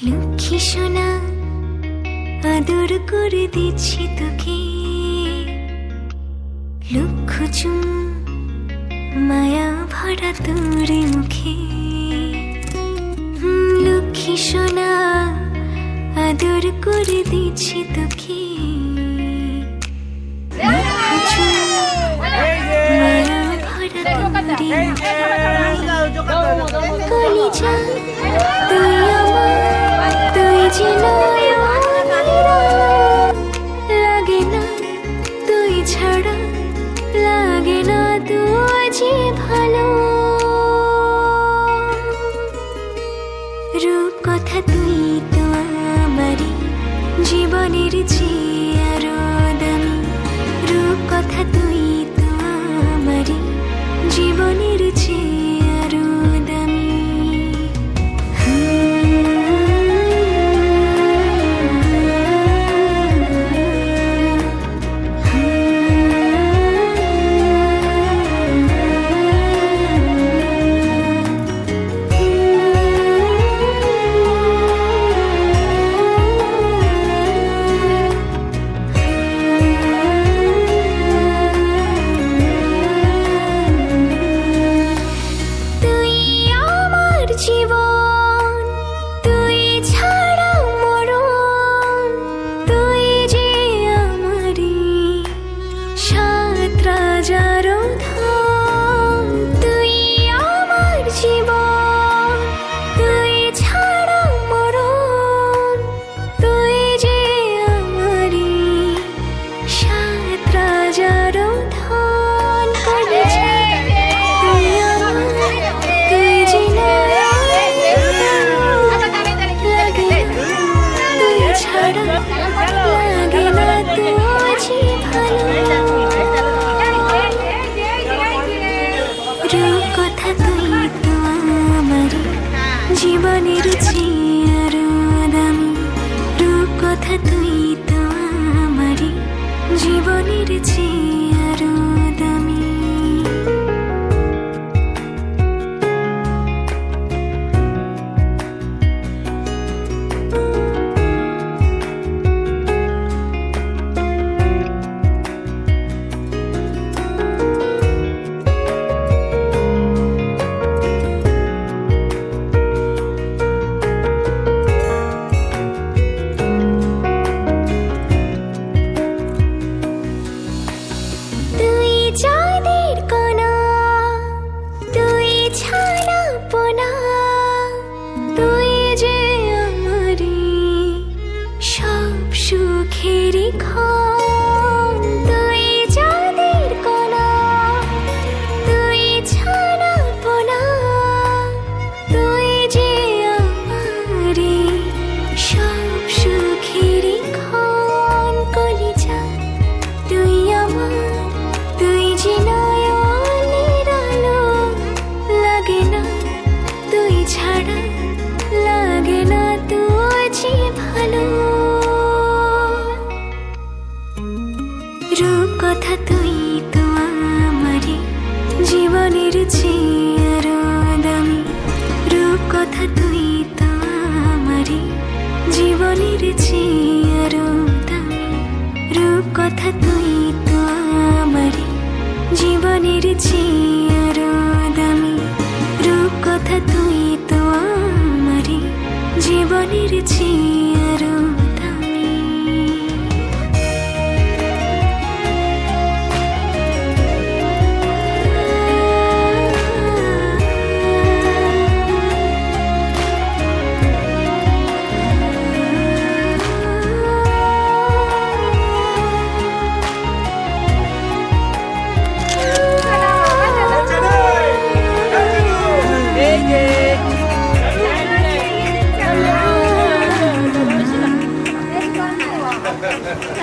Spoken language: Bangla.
লক্ষ্মী সোনা আদর করে দিচ্ছি তোকে, লক্ষ চুম মায়া ভরা তোর মুখে। লক্ষ্মী সোনা আদর করে দিচ্ছি তোকে, লক্ষ চুম মায়া ভরা তোর মুখে। কলিজা তুই আমার, তুই যে লাগে না তুই ছাড়া, লাগে না তুই যে ভালো। রূপ কথা তুই তো আমারই জীবনের চেয়ে আরো দামি, রূপ কথা তুই তো আমারই জীবনের চেয়ে আরো দামি। জীবন তুই ছাড়া মরণ, তুই যে আমারি সাত রাজার ধন। তুই আমার জীবন তুই ছাড়া মরণ, তুই যে আমারি সাত রাজার ধন। তুই আমার, তুই যে লাগে না তুই ভালো। রূপ কথা তুই তো আমারই জীবনের চেয়ে আরো দামি, রূপ কথা তুই তো আমারই জীবনের চেয়ে আরো দামি। চাঁদের কণা তুই ছাড়া পোনা, তুই যে আমারি সব সুখেরই ক্ষণ। তুই চাঁদের কণা তুই ছাড়া পোনা, তুই যে আমারি সব সুখেরই ক্ষণ। কলিজা তুই আমার, তুই যে নয়নের আলো, লাগে না তুই ছাড়া, লাগে না তুই যে ভালো। রূপ কথা তুই তো আমারই জীবনের চেয়ে আরো দামি, রূপ কথা তুই তো আমারই জীবনের চেয়ে আরো দামি, রূপ কথা তুই তো আমারই জীবনের চেয়ে আরো দামি, রূপ কথা তুই তো আমারই জীবনের চেয়ে আরো দামি।